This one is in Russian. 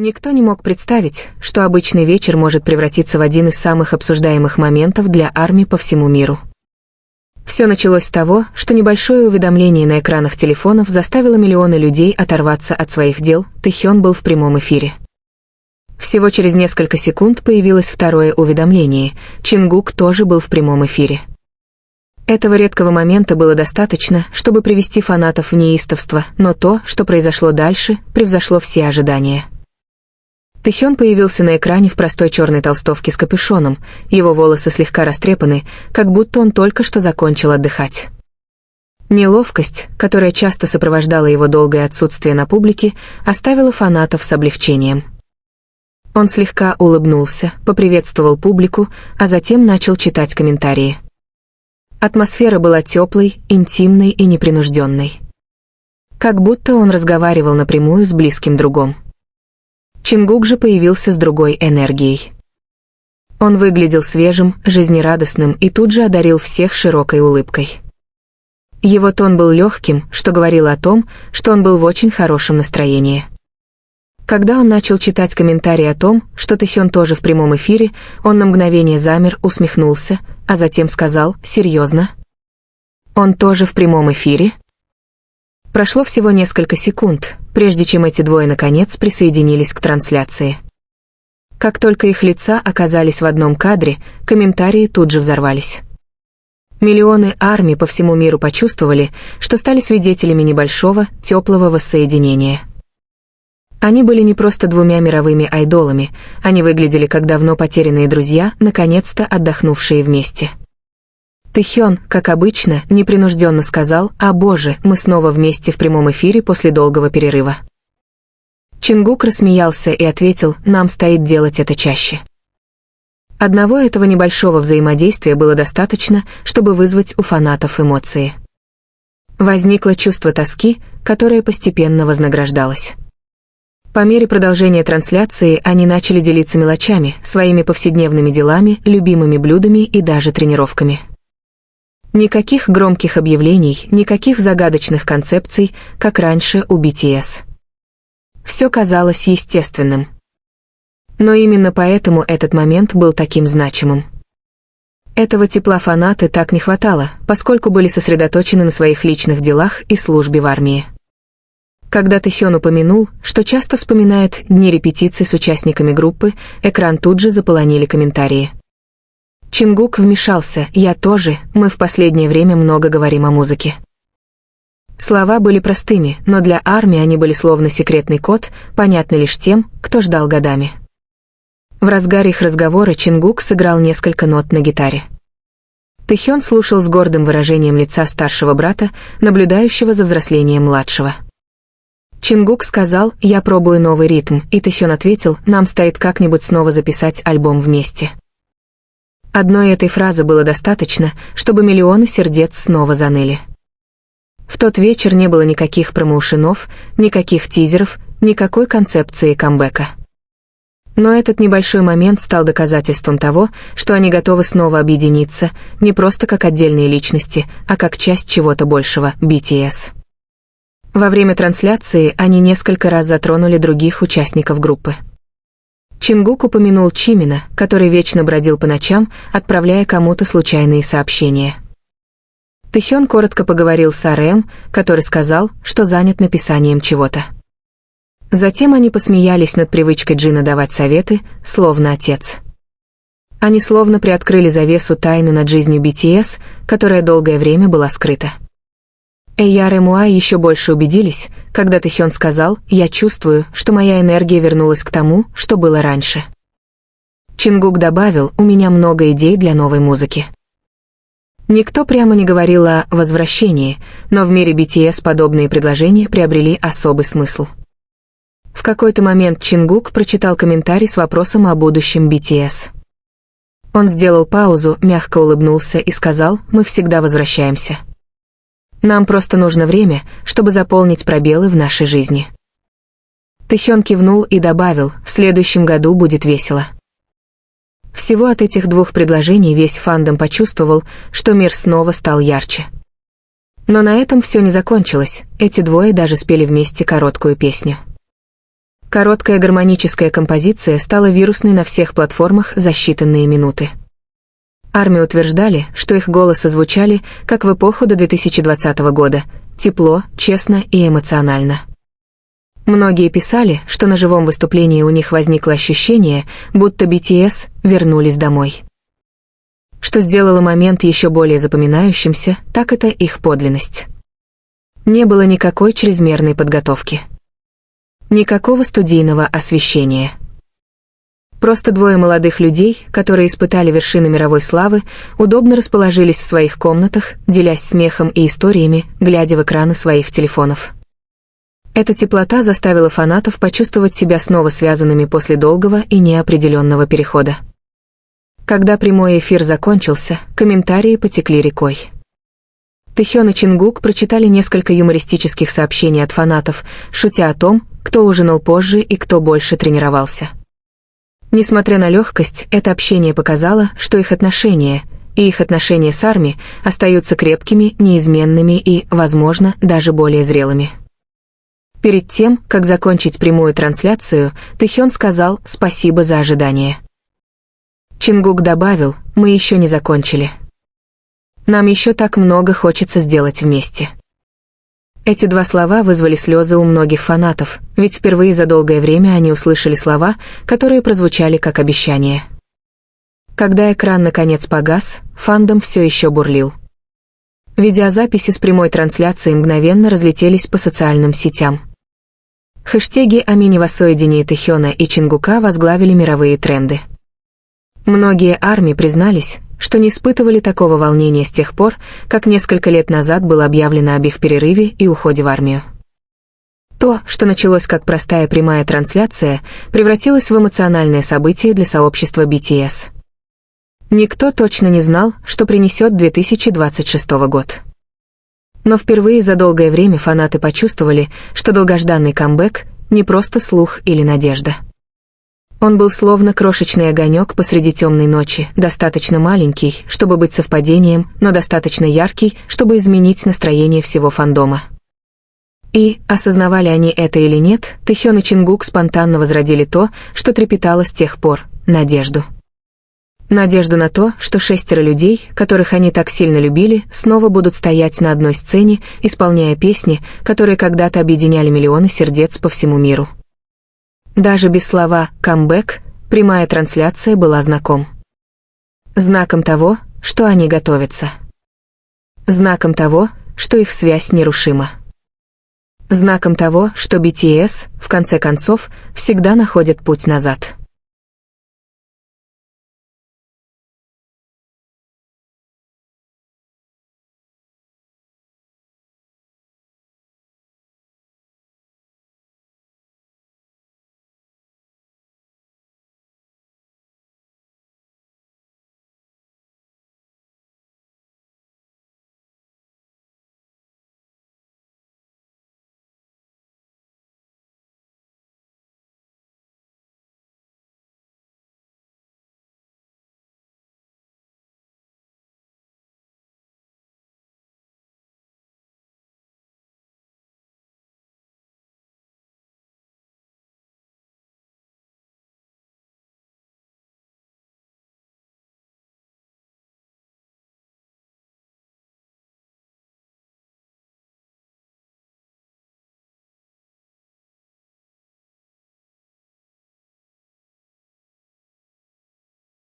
Никто не мог представить, что обычный вечер может превратиться в один из самых обсуждаемых моментов для ARMY по всему миру. Все началось с того, что небольшое уведомление на экранах телефонов заставило миллионы людей оторваться от своих дел. Тэхён был в прямом эфире. Всего через несколько секунд появилось второе уведомление. Чингук тоже был в прямом эфире. Этого редкого момента было достаточно, чтобы привести фанатов в неистовство, но то, что произошло дальше, превзошло все ожидания. Тэхён появился на экране в простой черной толстовке с капюшоном, его волосы слегка растрепаны, как будто он только что закончил отдыхать. Неловкость, которая часто сопровождала его долгое отсутствие на публике, оставила фанатов с облегчением. Он слегка улыбнулся, поприветствовал публику, а затем начал читать комментарии. Атмосфера была теплой, интимной и непринужденной. Как будто он разговаривал напрямую с близким другом. Чингук же появился с другой энергией. Он выглядел свежим, жизнерадостным и тут же одарил всех широкой улыбкой. Его тон был легким, что говорило о том, что он был в очень хорошем настроении. Когда он начал читать комментарии о том, что Тэхён тоже в прямом эфире, он на мгновение замер, усмехнулся, а затем сказал: «Серьезно? Он тоже в прямом эфире?» Прошло всего несколько секунд, прежде чем эти двое наконец присоединились к трансляции. Как только их лица оказались в одном кадре, комментарии тут же взорвались. Миллионы ARMY по всему миру почувствовали, что стали свидетелями небольшого, теплого воссоединения. Они были не просто двумя мировыми айдолами, они выглядели как давно потерянные друзья, наконец-то отдохнувшие вместе. Тэхён, как обычно, непринужденно сказал: «О боже, мы снова вместе в прямом эфире после долгого перерыва». Чингук рассмеялся и ответил: «Нам стоит делать это чаще». Одного этого небольшого взаимодействия было достаточно, чтобы вызвать у фанатов эмоции. Возникло чувство тоски, которое постепенно вознаграждалось. По мере продолжения трансляции они начали делиться мелочами, своими повседневными делами, любимыми блюдами и даже тренировками. Никаких громких объявлений, никаких загадочных концепций, как раньше у BTS. Все казалось естественным. Но именно поэтому этот момент был таким значимым. Этого тепла фанаты так не хватало, поскольку были сосредоточены на своих личных делах и службе в армии. Когда Тэхён упомянул, что часто вспоминает дни репетиций с участниками группы, экран тут же заполонили комментарии. Чингук вмешался: «Я тоже, мы в последнее время много говорим о музыке». Слова были простыми, но для ARMY они были словно секретный код, понятный лишь тем, кто ждал годами. В разгаре их разговора Чингук сыграл несколько нот на гитаре. Тэхён слушал с гордым выражением лица старшего брата, наблюдающего за взрослением младшего. Чингук сказал: «Я пробую новый ритм», и Тэхён ответил: «Нам стоит как-нибудь снова записать альбом вместе». Одной этой фразы было достаточно, чтобы миллионы сердец снова заныли. В тот вечер не было никаких промоушенов, никаких тизеров, никакой концепции камбэка. Но этот небольшой момент стал доказательством того, что они готовы снова объединиться, не просто как отдельные личности, а как часть чего-то большего — BTS. Во время трансляции они несколько раз затронули других участников группы. Чингук упомянул Чимина, который вечно бродил по ночам, отправляя кому-то случайные сообщения. Тэхён коротко поговорил с RM, который сказал, что занят написанием чего-то. Затем они посмеялись над привычкой Джина давать советы, словно отец. Они словно приоткрыли завесу тайны над жизнью BTS, которая долгое время была скрыта. Эйяр и Муай еще больше убедились, когда Тэхён сказал: «Я чувствую, что моя энергия вернулась к тому, что было раньше». Чингук добавил: «У меня много идей для новой музыки». Никто прямо не говорил о возвращении, но в мире BTS подобные предложения приобрели особый смысл. В какой-то момент Чингук прочитал комментарий с вопросом о будущем BTS. Он сделал паузу, мягко улыбнулся и сказал: «Мы всегда возвращаемся. Нам просто нужно время, чтобы заполнить пробелы в нашей жизни». Тэхён кивнул и добавил: «В следующем году будет весело». Всего от этих двух предложений весь фандом почувствовал, что мир снова стал ярче. Но на этом все не закончилось, эти двое даже спели вместе короткую песню. Короткая гармоническая композиция стала вирусной на всех платформах за считанные минуты. ARMY утверждали, что их голосы звучали, как в эпоху до 2020 года, тепло, честно и эмоционально. Многие писали, что на живом выступлении у них возникло ощущение, будто BTS вернулись домой. Что сделало момент еще более запоминающимся, так это их подлинность. Не было никакой чрезмерной подготовки. Никакого студийного освещения. Просто двое молодых людей, которые испытали вершины мировой славы, удобно расположились в своих комнатах, делясь смехом и историями, глядя в экраны своих телефонов. Эта теплота заставила фанатов почувствовать себя снова связанными после долгого и неопределенного перехода. Когда прямой эфир закончился, комментарии потекли рекой. Тэхён и Чингук прочитали несколько юмористических сообщений от фанатов, шутя о том, кто ужинал позже и кто больше тренировался. Несмотря на легкость, это общение показало, что их отношения с ARMY остаются крепкими, неизменными и, возможно, даже более зрелыми. Перед тем, как закончить прямую трансляцию, Тэхён сказал «спасибо за ожидание». Чингук добавил «мы еще не закончили. Нам еще так много хочется сделать вместе». Эти два слова вызвали слезы у многих фанатов, ведь впервые за долгое время они услышали слова, которые прозвучали как обещание. Когда экран наконец погас, фандом все еще бурлил. Видеозаписи с прямой трансляции мгновенно разлетелись по социальным сетям. Хэштеги о мини-воссоединении Тэхёна и Чингука возглавили мировые тренды. Многие ARMY признались, что не испытывали такого волнения с тех пор, как несколько лет назад было объявлено об их перерыве и уходе в армию. То, что началось как простая прямая трансляция, превратилось в эмоциональное событие для сообщества BTS. Никто точно не знал, что принесет 2026 год. Но впервые за долгое время фанаты почувствовали, что долгожданный камбэк — не просто слух или надежда. Он был словно крошечный огонек посреди темной ночи, достаточно маленький, чтобы быть совпадением, но достаточно яркий, чтобы изменить настроение всего фандома. И, осознавали они это или нет, Тэхён и Чингук спонтанно возродили то, что трепетало с тех пор — надежду. Надежду на то, что 6 людей, которых они так сильно любили, снова будут стоять на одной сцене, исполняя песни, которые когда-то объединяли миллионы сердец по всему миру. Даже без слова «камбэк» прямая трансляция была знаком. Знаком того, что они готовятся. Знаком того, что их связь нерушима. Знаком того, что BTS, в конце концов, всегда находит путь назад.